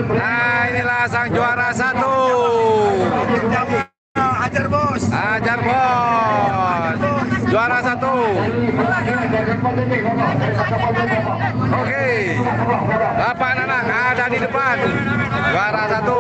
Nah, inilah sang juara satu. Ajar bos. Ajar bos. Juara satu. Oke. Bapak Nanang ada di depan. Juara satu.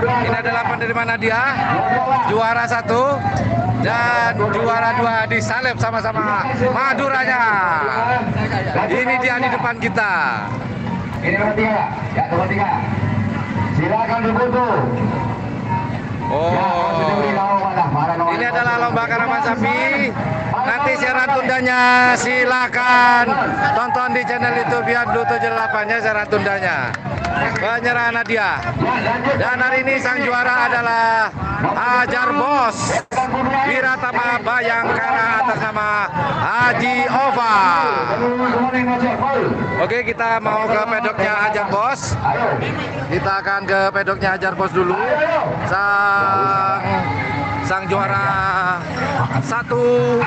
Ini adalah penerima hadiah. Juara satu. Dan juara dua disalib sama-sama Maduranya. Ini dia di depan kita. Ini nomor 3, ya nomor 3. Silakan difoto. Oh, ini adalah lomba karapan sapi. Nanti siaran tundanya silakan tonton di channel YouTube Yandu 78-nya siaran tundanya. Penyerahan hadiah. Dan hari ini sang juara adalah Ajar Bos Wiratama Bayangkara atas nama Haji Ova. Oke, kita mau ke pedoknya Ajar Bos. Kita akan ke pedoknya Ajar Bos dulu. Sang juara satu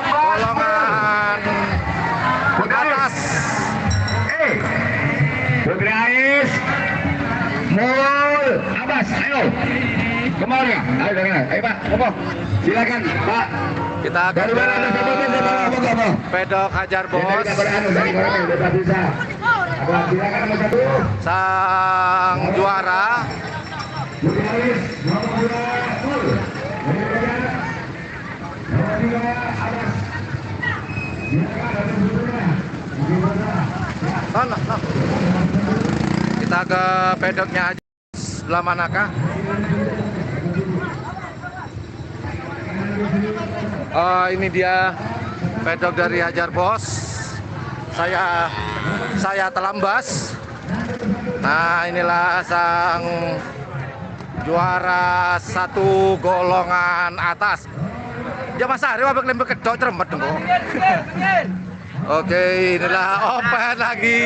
golongan atas. Bergerak, Mul, Abbas, ayo. Kemana ya? Ayo Pak, monggo. Silakan Pak. Kita akan ke pedok Hajar Bos. Sang juara no. Kita ke pedoknya aja. Sebelah manakah? Oh, ini dia pedok dari Hajar Bos. Saya telambas. Nah, inilah sang juara satu golongan atas. Ya masa hari wabak lembek kedok cermet dong. Oke, inilah open lagi.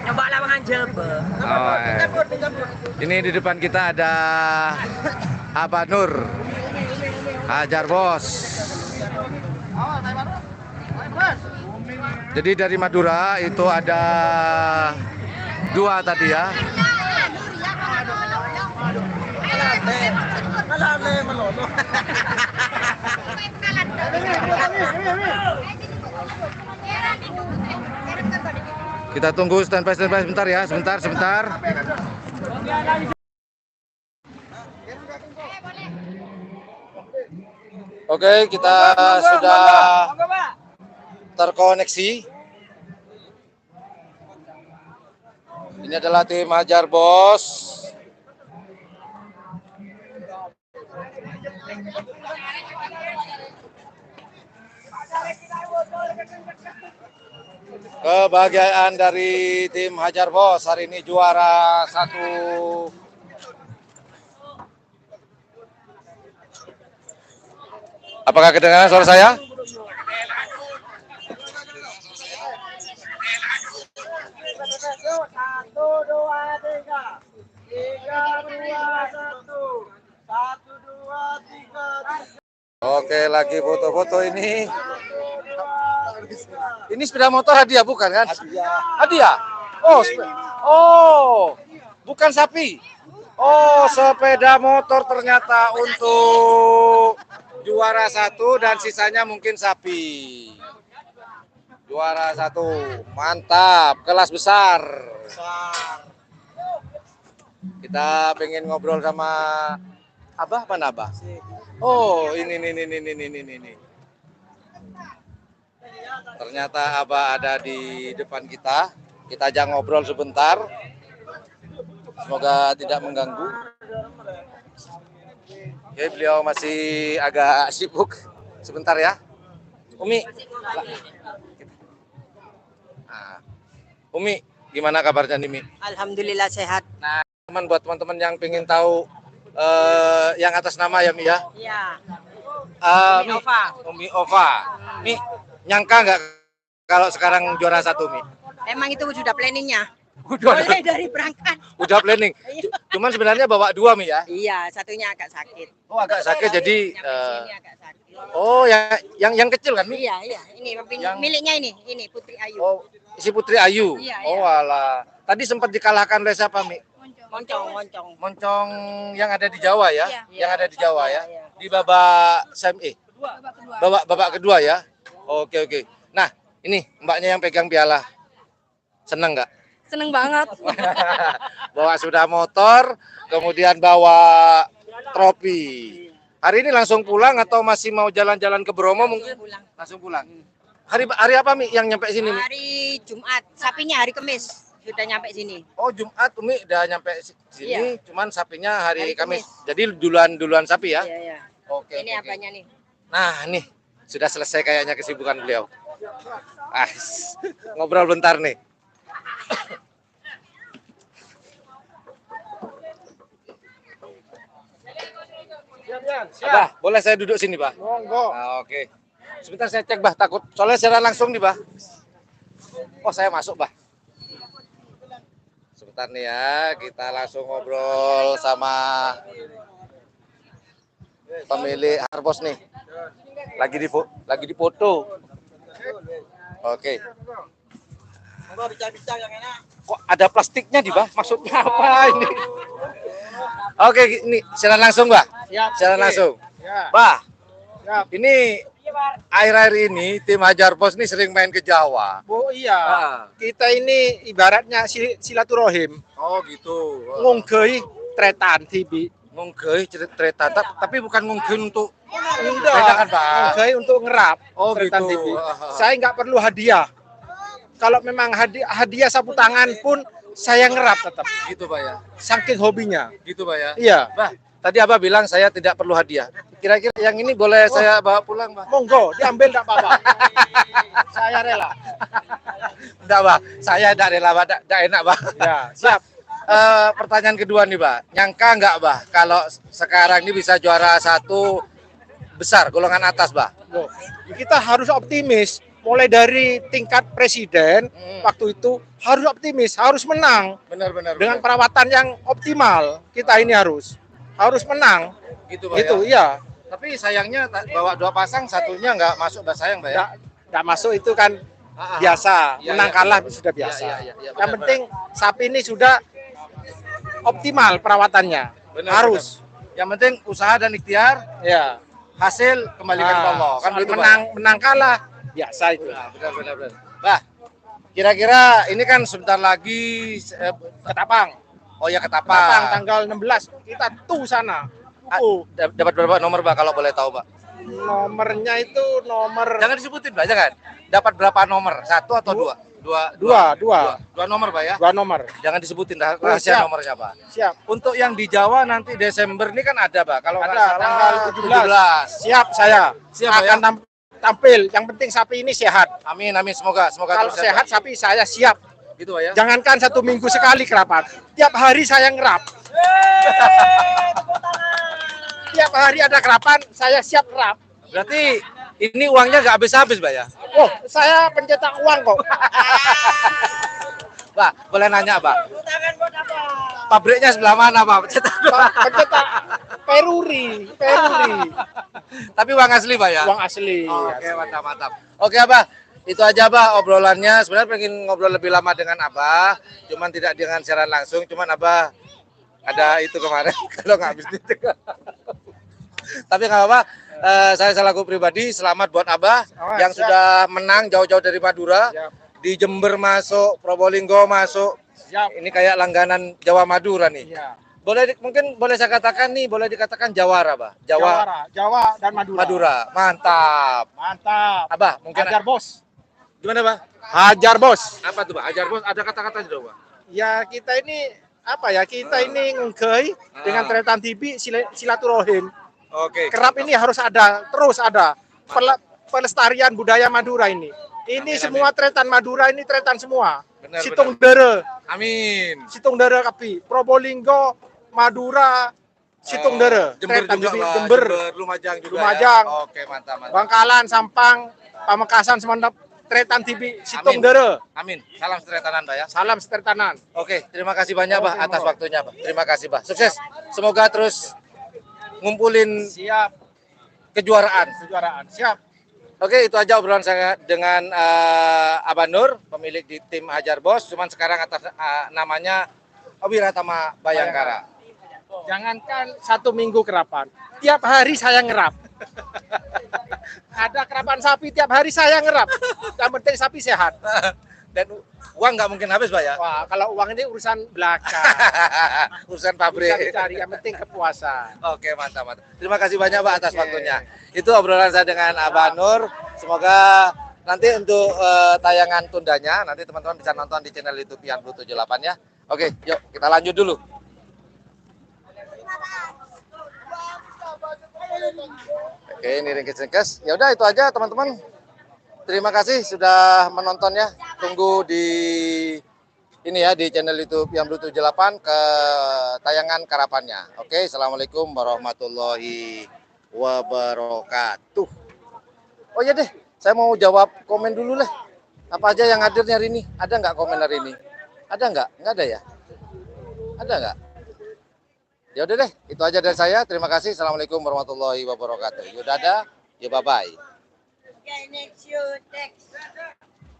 Coba lawangan Jebe. Oh, ini di depan kita ada Abah Nur, Hajar Bos. Jadi dari Madura itu ada dua tadi ya. Kita tunggu standby sebentar ya, sebentar. Oke, kita sudah terkoneksi. Ini adalah tim Hajar Bos. Kebahagiaan dari tim Hajar Bos hari ini juara satu. Apakah kedengaran suara saya? Satu, dua, tiga. 3, 2, 1. 1, 2, 3. Oke, lagi foto-foto ini. Ini sepeda motor hadiah bukan kan? Hadiah. Oh, bukan sapi. Oh, sepeda motor ternyata untuk juara satu dan sisanya mungkin sapi. Juara satu, mantap, kelas besar. Kita pengen ngobrol sama Abah, mana Abah? Oh, ini. Ternyata Abah ada di depan kita. Kita ajak ngobrol sebentar. Semoga tidak mengganggu. Oke, beliau masih agak sibuk. Sebentar ya. Umi. Nah, Umi, gimana kabarnya nih, Mi? Alhamdulillah sehat. Nah, buat teman-teman yang pengen tahu yang atas nama ya, Mi ya? Iya. Umi Ova. Mi, nyangka nggak kalau sekarang juara satu, Mi? Emang itu sudah planningnya? Mulai dari berangkat. Udah planning. Cuman sebenarnya bawa 2 Mi ya. Iya, satunya agak sakit. Oh, agak sakit jadi Nyampe sini agak sakit. oh yang kecil kan Mi? Iya, iya. Ini miliknya ini Putri Ayu. Oh, si Putri Ayu. Iya, Oh, iya. alah. Tadi sempat dikalahkan oleh siapa, Mi? Moncong. Moncong yang ada di Jawa ya? Iya. Yang ada di Jawa ya? Iya. Di babak babak kedua ya? Oke. Nah, ini mbaknya yang pegang piala. Seneng nggak? Seneng banget. Bawa sudah motor, kemudian bawa trofi. Hari ini langsung pulang atau masih mau jalan-jalan ke Bromo mungkin? Langsung pulang. Hari apa Mi yang nyampe sini Mi? Hari Jumat, sapinya hari Kamis sudah nyampe sini. Oh, Jumat Umi udah nyampe sini, Iya. cuman sapinya hari Hari Kamis. Kamis. Jadi duluan sapi ya? Iya, iya. Oke. Ini oke, oke. apanya nih? Nah, nih sudah selesai kayaknya kesibukan beliau. Ngobrol bentar nih. Bah, boleh saya duduk sini, Bah? Monggo. Nah, oke. Sebentar saya cek, Bah, takut. Soalnya secara langsung nih, Bah. Oh, saya masuk, Bah. Sebentar nih ya, kita langsung ngobrol sama pemilik Harbos nih. Lagi di foto. Oke. Kok ada plastiknya di Bah? Maksudnya apa ini? Oke, ini siaran langsung, Bah. Siaran langsung. Ya. Bah, Siap. ini akhir-akhir ini tim Hajar Pos ini sering main ke Jawa. Oh iya. Ah. Kita ini ibaratnya silaturahim. Oh gitu. Ngungkei tretan tibi. Ngunggih cerita, tapi bukan ngunggih untuk Enggak. Bedakan, Pak. Ngungkei untuk ngerap. Oh, tretan gitu. tibi. Ah. Saya nggak perlu hadiah. Kalau memang hadiah sapu tangan pun saya ngerap tetap. gitu, Pak ya. Saking hobinya. Gitu, Pak ya. Iya. Bah, tadi Abah bilang saya tidak perlu hadiah. Kira-kira yang ini boleh saya bawa pulang, Bah? Monggo, diambil enggak apa-apa. Saya rela. Enggak, Bah. Saya tidak rela, Bah. Tidak enak, Bah. Ya, siap. Pertanyaan kedua nih, Bah. Nyangka nggak, Bah, kalau sekarang ini bisa juara 1 besar, golongan atas, Bah? Loh, kita harus optimis. Mulai dari tingkat presiden, waktu itu harus optimis, harus menang. Benar-benar. Dengan perawatan yang optimal, kita ini harus menang. gitu, Bah. Gitu, Ya. iya. Tapi sayangnya bawa 2 pasang, satunya nggak masuk, Bah. Sayang, Bah ya. Nggak masuk itu kan Ah, ah. biasa, Iya, menang iya. kalah sudah biasa. Iya, iya, iya, Yang benar, penting sapi ini sudah optimal perawatannya, Benar, harus. Yang penting usaha dan ikhtiar, Ya. hasil kembalikan ke Allah. Kan soal gitu, Bah. menang kalah biasa itu. Nah, benar. Bah, kira-kira ini kan sebentar lagi Ketapang, oh ya Ketapang Ketapang. tanggal 16 kita tuh sana. Ah, dapat berapa nomor, Bah, kalau boleh tahu, Bah? Nomornya itu nomor Jangan disebutin, Bah, jangan. Dapat berapa nomor? 1 atau 2? Dua. Dua nomor, Bah ya. 2 nomor. Jangan disebutin rahasia siap. nomornya, Bah. Siap. Untuk yang di Jawa nanti Desember ini kan ada, Bah. Kalau nggak Ada salah, tanggal 17. Siap saya. Siap, Pak, akan tampil. Yang penting sapi ini sehat. Amin, semoga Kalau terus sehat sapi saya siap. gitu, Bah ya. Jangankan 1 minggu sekali kerapat. Tiap hari saya ngerap. Tiap hari ada kerapan, saya siap ngerap. Berarti ini uangnya nggak habis-habis, Bah ya. Oh, saya pencetak uang kok. Bah, boleh nanya, Bah. Pabriknya sebelah mana, Bah? Pencetak peruri. Tapi uang asli, Bah ya. Uang asli. Oke, mantap. Oke, Abah. Itu aja, Abah, obrolannya. Sebenarnya pengen ngobrol lebih lama dengan Abah, cuman tidak dengan siaran langsung. Cuman Abah ada itu kemarin, kalau nggak habis itu. Tapi nggak apa-apa. Saya selaku pribadi selamat buat Abah yang siap. sudah menang jauh-jauh dari Madura. Siap. Di Jember masuk, Probolinggo masuk. Siap. Ini kayak langganan Jawa Madura nih. Iya. Mungkin boleh saya katakan nih, boleh dikatakan Jawara, Bah. Jawa dan Madura. Madura. Mantap. Mantap. Abah, mungkin Hajar bos. gimana, Bah? Hajar bos. Apa tuh, Bah? Ajar Bos, ada kata-kata dong, Bah. Ya kita ini apa ya? Kita ini ngengkei dengan tretan TV silaturahim. Oke. Kerap ini harus ada, terus ada pelestarian budaya Madura ini. Ini Amin, semua tretan Madura ini tretan semua. Benar, Situng Dere, Amin. Situng Dere Kapi, Probolinggo, Madura, Situng Dere, Jember tretan juga, TV, Bah. Jember, Lumajang juga. Lumajang. Ya? Oke, mantap. Bangkalan, Sampang, Pamekasan, Semenep, Tretan TV Situng Dere. Amin. Salam setretanan, Pak ya. Salam setertanan. Oke, terima kasih banyak, Pak, Oke, atas mohon. waktunya, Pak. Terima kasih, Pak. Sukses. Semoga terus ngumpulin Siap. kejuaraan. Kejuaraan. Siap. Oke, itu aja obrolan saya dengan Abah Nur, pemilik di tim Hajar Bos. Cuman sekarang atas namanya Wiratama Bayangkara. Jangankan 1 minggu kerapan, tiap hari saya ngerap. Ada kerapan sapi tiap hari saya ngerap. Yang penting sapi sehat. Dan uang nggak mungkin habis, Pak ya. Wah, kalau uang ini urusan belakang. Urusan Bisa pabrik. dicari, yang penting kepuasan. Oke, mantap, mantap. Terima kasih banyak, Pak, atas Oke. waktunya. Itu obrolan saya dengan Abah Nur. Semoga nanti untuk tayangan tundanya, nanti teman-teman bisa nonton di channel YouTube Pian Blue 78 ya. Oke, yuk kita lanjut dulu. Oke, ini ringkes-ringkes. Ya udah itu aja, teman-teman. Terima kasih sudah menonton ya. Tunggu di ini ya di channel YouTube Pian Blue 78 ke tayangan karapannya. Oke, assalamualaikum warahmatullahi wabarakatuh. Oh iya deh, saya mau jawab komen dulu lah. Apa aja yang hadir hari ini? Ada nggak komen hari ini? Ada nggak? Nggak ada ya? Ada nggak? Ya udah deh, itu aja dari saya. Terima kasih. Assalamualaikum warahmatullahi wabarakatuh. Yaudah ada, ya bye-bye. Okay, next you text.